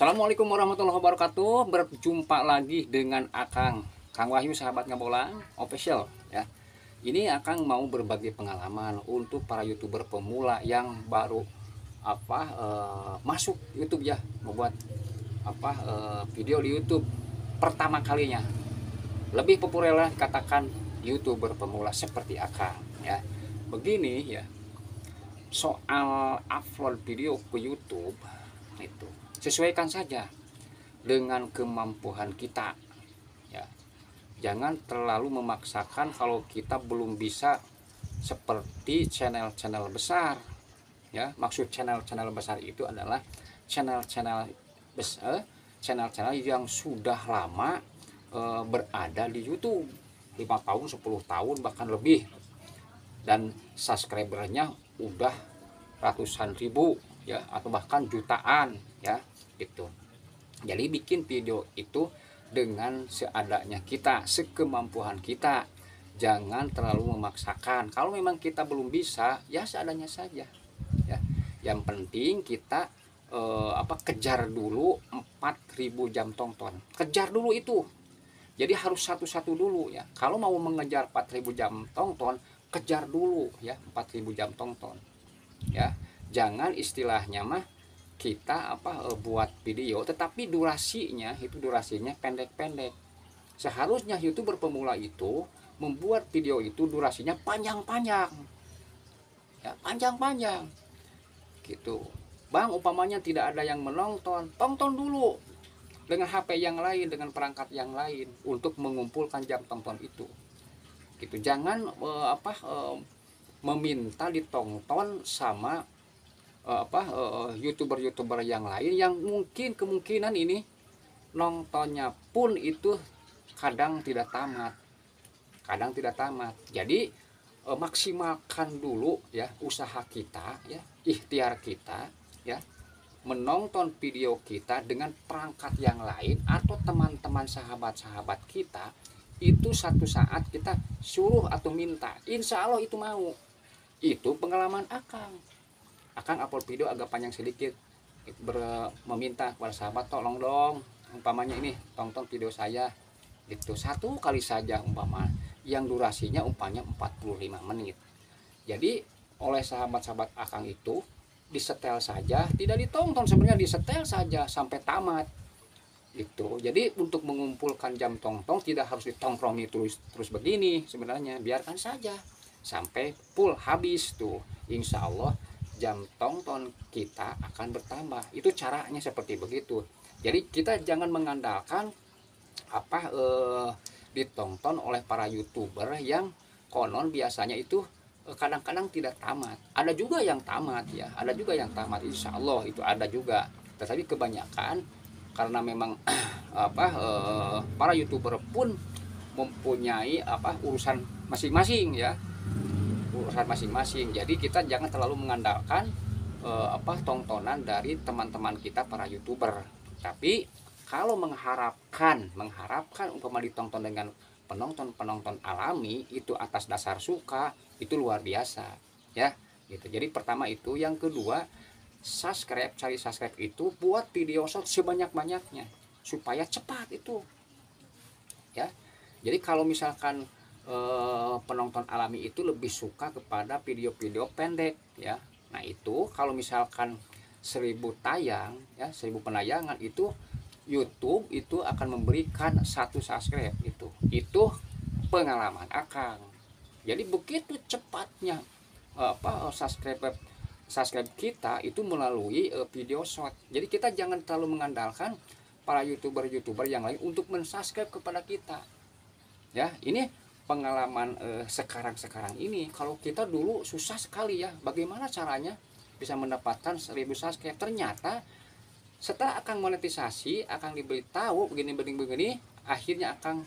Assalamualaikum warahmatullahi wabarakatuh. Berjumpa lagi dengan Kang Wahyu, sahabat Ngabolang official ya. Ini Akang mau berbagi pengalaman untuk para YouTuber pemula yang baru masuk YouTube ya, membuat video di YouTube pertama kalinya. Lebih populer lah katakan YouTuber pemula seperti Akang ya. Begini ya, soal upload video ke YouTube itu sesuaikan saja dengan kemampuan kita ya. Jangan terlalu memaksakan kalau kita belum bisa seperti channel-channel besar ya. Maksud channel-channel besar itu adalah channel-channel besar, channel-channel yang sudah lama berada di YouTube 5 tahun 10 tahun bahkan lebih, dan subscribernya udah ratusan ribu ya, atau bahkan jutaan ya gitu. Jadi bikin video itu dengan seadanya kita, sekemampuan kita. Jangan terlalu memaksakan. Kalau memang kita belum bisa, ya seadanya saja ya. Yang penting kita kejar dulu 4.000 jam tonton. Kejar dulu itu. Jadi harus satu-satu dulu ya. Kalau mau mengejar 4.000 jam tonton, kejar dulu ya 4.000 jam tonton. Ya. Jangan istilahnya mah kita buat video tetapi durasinya pendek-pendek. Seharusnya YouTuber pemula itu membuat video itu durasinya panjang-panjang ya, panjang-panjang gitu. Bang, umpamanya tidak ada yang menonton, tonton dulu dengan HP yang lain, dengan perangkat yang lain untuk mengumpulkan jam tonton itu gitu. Jangan meminta ditonton sama YouTuber-YouTuber yang lain yang mungkin kemungkinan ini nontonnya pun itu kadang tidak tamat. Jadi maksimalkan dulu ya usaha kita ya, ikhtiar kita ya, menonton video kita dengan perangkat yang lain atau teman-teman sahabat-sahabat kita. Itu satu saat kita suruh atau minta, insya Allah itu mau. Itu pengalaman Akang upload video agak panjang sedikit, meminta kepada sahabat, tolong dong umpamanya ini tonton video saya itu satu kali saja umpama, yang durasinya umpamanya 45 menit. Jadi oleh sahabat-sahabat Akang itu disetel saja, tidak ditonton sebenarnya, disetel saja sampai tamat itu. Jadi untuk mengumpulkan jam tonton tidak harus ditongkrongi terus begini, sebenarnya biarkan saja sampai full habis tuh, insya Allah jam tonton kita akan bertambah. Itu caranya seperti begitu. Jadi kita jangan mengandalkan ditonton oleh para YouTuber yang konon biasanya itu kadang-kadang tidak tamat. Ada juga yang tamat ya, ada juga yang tamat, insya Allah itu ada juga. Tetapi kebanyakan karena memang para YouTuber pun mempunyai urusan masing-masing ya, urusan masing-masing. Jadi kita jangan terlalu mengandalkan tontonan dari teman-teman kita para YouTuber. Tapi kalau mengharapkan umpama ditonton dengan penonton alami itu atas dasar suka, itu luar biasa ya gitu. Jadi pertama itu, yang kedua cari subscribe itu buat video short sebanyak-banyaknya supaya cepat itu ya. Jadi kalau misalkan penonton alami itu lebih suka kepada video-video pendek ya. Nah itu kalau misalkan 1000 tayang ya, 1000 penayangan itu YouTube itu akan memberikan 1 subscribe itu pengalaman Akang. Jadi begitu cepatnya subscribe kita itu melalui video short. Jadi kita jangan terlalu mengandalkan para YouTuber yang lain untuk mensubscribe kepada kita ya. Ini pengalaman sekarang ini. Kalau kita dulu susah sekali ya, bagaimana caranya bisa mendapatkan 1000 subscribe. Ternyata setelah Akang monetisasi, Akang diberitahu begini, akhirnya Akang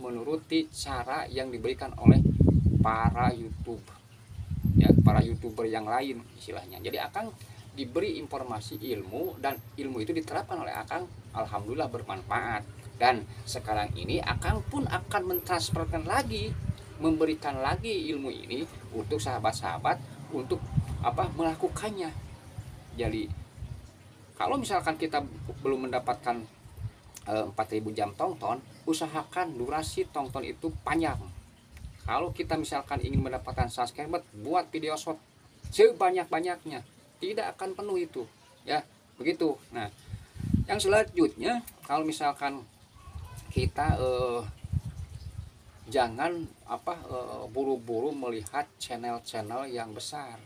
menuruti cara yang diberikan oleh para YouTube ya, para YouTuber yang lain istilahnya. Jadi Akang diberi informasi ilmu, dan ilmu itu diterapkan oleh Akang, alhamdulillah bermanfaat. Dan sekarang ini Akang pun akan mentransferkan lagi, memberikan lagi ilmu ini untuk sahabat-sahabat untuk melakukannya. Jadi Kalau misalkan kita belum mendapatkan 4.000 jam tonton, usahakan durasi tonton itu panjang. Kalau kita misalkan ingin mendapatkan subscriber, buat video short sebanyak-banyaknya, tidak akan penuh itu ya, begitu. Nah, yang selanjutnya, kalau misalkan kita jangan buru-buru melihat channel-channel yang besar.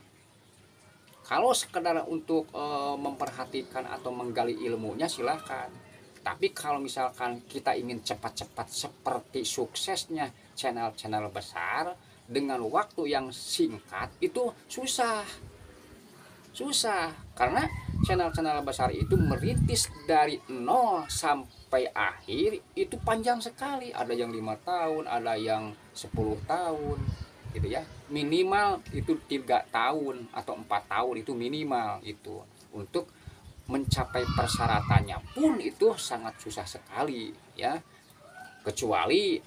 Kalau sekedar untuk memperhatikan atau menggali ilmunya silahkan. Tapi kalau misalkan kita ingin cepat-cepat seperti suksesnya channel-channel besar dengan waktu yang singkat, itu susah. Karena channel-channel besar itu merintis dari nol sampai akhir itu panjang sekali. Ada yang 5 tahun, ada yang 10 tahun gitu ya. Minimal itu 3 tahun atau 4 tahun itu minimal itu. Untuk mencapai persyaratannya pun itu sangat susah sekali ya. Kecuali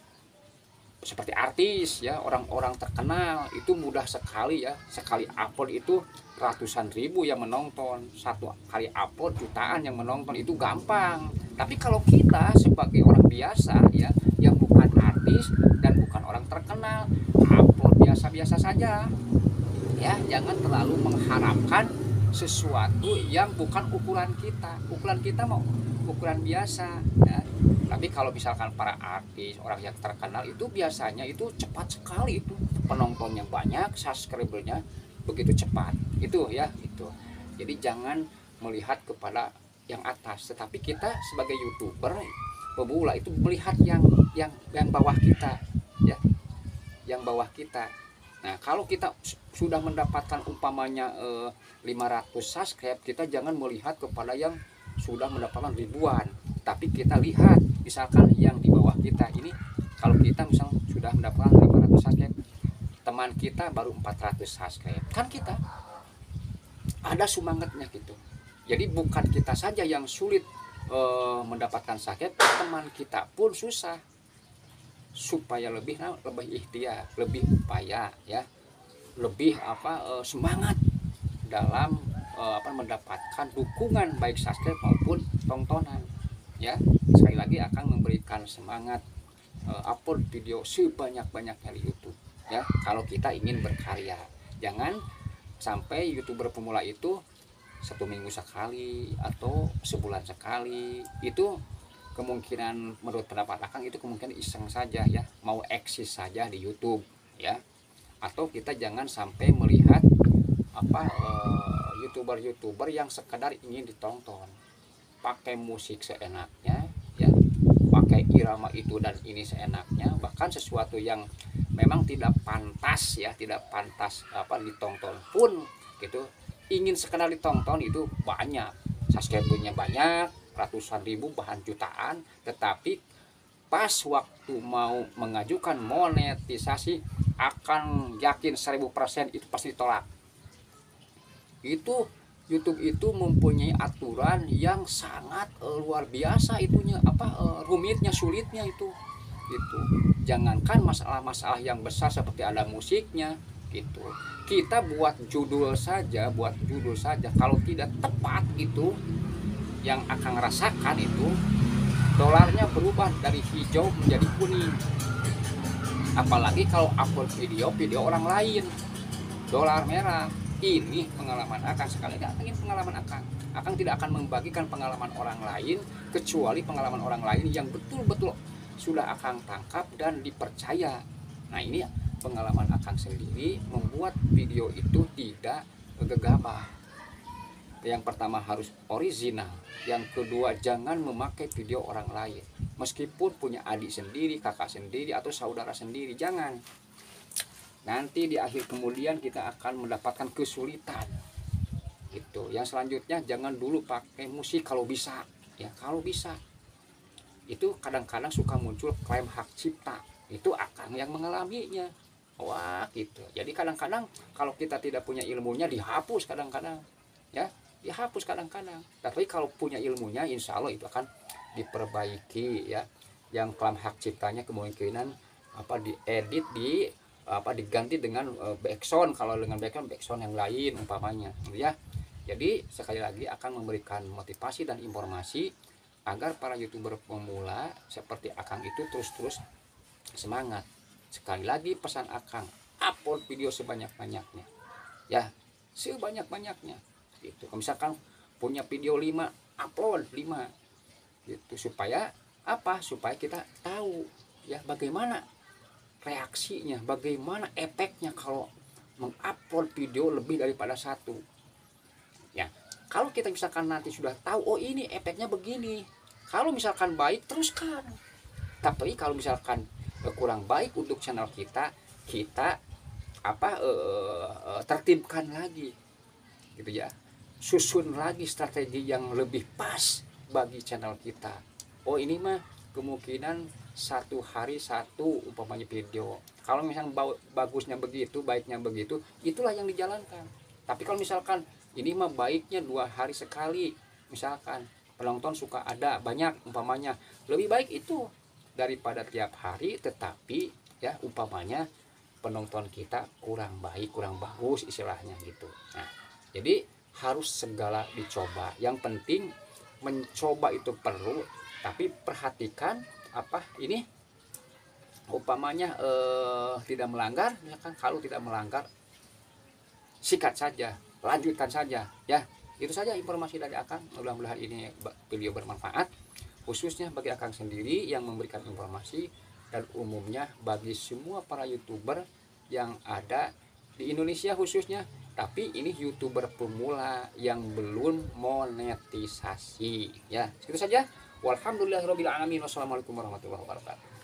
seperti artis ya, orang-orang terkenal itu mudah sekali ya. Sekali upload itu ratusan ribu yang menonton, satu kali upload jutaan yang menonton, itu gampang. Tapi kalau kita sebagai orang biasa ya, yang bukan artis dan bukan orang terkenal, upload biasa-biasa saja ya. Jangan terlalu mengharapkan sesuatu yang bukan ukuran kita. Ukuran kita mau ukuran biasa ya. Tapi kalau misalkan para artis, orang yang terkenal itu biasanya itu cepat sekali, itu penontonnya banyak, subscribernya begitu cepat itu ya itu. Jadi jangan melihat kepada yang atas, tetapi kita sebagai YouTuber pemula itu melihat yang bawah kita ya, yang bawah kita. Nah, kalau kita sudah mendapatkan umpamanya 500 subscribe, kita jangan melihat kepada yang sudah mendapatkan ribuan, tapi kita lihat misalkan yang di bawah kita ini. Kalau kita misal sudah mendapatkan 500 subscribe, teman kita baru 400 subscribe, kan kita ada semangatnya gitu. Jadi bukan kita saja yang sulit mendapatkan subscribe, teman kita pun susah. Supaya lebih ikhtiar, lebih upaya ya, lebih semangat dalam mendapatkan dukungan baik subscribe maupun tontonan ya. Sekali lagi akan memberikan semangat upload video sebanyak-banyaknya di YouTube ya, kalau kita ingin berkarya. Jangan sampai YouTuber pemula itu 1 minggu sekali atau sebulan sekali. Itu kemungkinan, menurut pendapat Akang, itu kemungkinan iseng saja ya, mau eksis saja di YouTube ya. Atau kita jangan sampai melihat YouTuber yang sekedar ingin ditonton, pakai musik seenaknya ya, pakai irama itu dan ini seenaknya, bahkan sesuatu yang memang tidak pantas ya, tidak pantas ditonton pun gitu, ingin sekedar ditonton. Itu banyak subscribernya, banyak ratusan ribu bahkan jutaan, tetapi pas waktu mau mengajukan monetisasi akan yakin 1000% itu pasti ditolak. Itu YouTube itu mempunyai aturan yang sangat luar biasa itunya, rumitnya, sulitnya itu. Jangankan masalah-masalah yang besar seperti ada musiknya gitu, kita buat judul saja kalau tidak tepat itu, yang akan rasakan itu dolarnya berubah dari hijau menjadi kuning. Apalagi kalau upload video orang lain, dolar merah. Ini pengalaman Akang, sekali lagi pengalaman Akang tidak akan membagikan pengalaman orang lain, kecuali pengalaman orang lain yang betul-betul sudah Akang tangkap dan dipercaya. Nah, ini pengalaman Akang sendiri membuat video itu tidak gegabah. Yang pertama harus original, yang kedua jangan memakai video orang lain, meskipun punya adik sendiri, kakak sendiri, atau saudara sendiri, jangan. Nanti di akhir kemudian kita akan mendapatkan kesulitan gitu. Yang selanjutnya, jangan dulu pakai musik kalau bisa ya, kalau bisa. Itu kadang-kadang suka muncul klaim hak cipta, itu Akang yang mengalaminya. Wah gitu. Jadi kadang-kadang kalau kita tidak punya ilmunya, dihapus kadang-kadang ya, dihapus kadang-kadang. Tapi kalau punya ilmunya, insya Allah itu akan diperbaiki ya. Yang klaim hak ciptanya kemungkinan diedit, diganti dengan backsound. Kalau dengan backsound yang lain umpamanya ya. Jadi sekali lagi akan memberikan motivasi dan informasi agar para YouTuber pemula seperti Akang itu terus-terus semangat. Sekali lagi pesan Akang, upload video sebanyak-banyaknya. Ya, sebanyak-banyaknya. Gitu. Kalau misalkan punya video 5, upload 5. Gitu supaya apa? Supaya kita tahu ya bagaimana reaksinya, bagaimana efeknya kalau mengupload video lebih daripada satu. Ya, kalau kita misalkan nanti sudah tahu, oh ini efeknya begini. Kalau misalkan baik, teruskan. Tapi kalau misalkan kurang baik untuk channel kita, kita tertibkan lagi, gitu ya. Susun lagi strategi yang lebih pas bagi channel kita. Oh ini mah kemungkinan satu hari satu umpamanya video. Kalau misalnya bagusnya begitu, baiknya begitu, itulah yang dijalankan. Tapi kalau misalkan ini mah baiknya 2 hari sekali, misalkan penonton suka ada banyak umpamanya, lebih baik itu daripada tiap hari tetapi ya umpamanya penonton kita kurang baik, kurang bagus istilahnya gitu. Nah, jadi harus segala dicoba. Yang penting mencoba itu perlu, tapi perhatikan apa ini umpamanya tidak melanggar, misalkan kalau tidak melanggar sikat saja, lanjutkan saja ya. Itu saja informasi dari Akang. Mudah-mudahan ini video bermanfaat khususnya bagi Akang sendiri yang memberikan informasi dan umumnya bagi semua para YouTuber yang ada di Indonesia khususnya. Tapi ini YouTuber pemula yang belum monetisasi ya. Itu saja. Walhamdulillahirabbil alamin. Wassalamualaikum warahmatullahi wabarakatuh.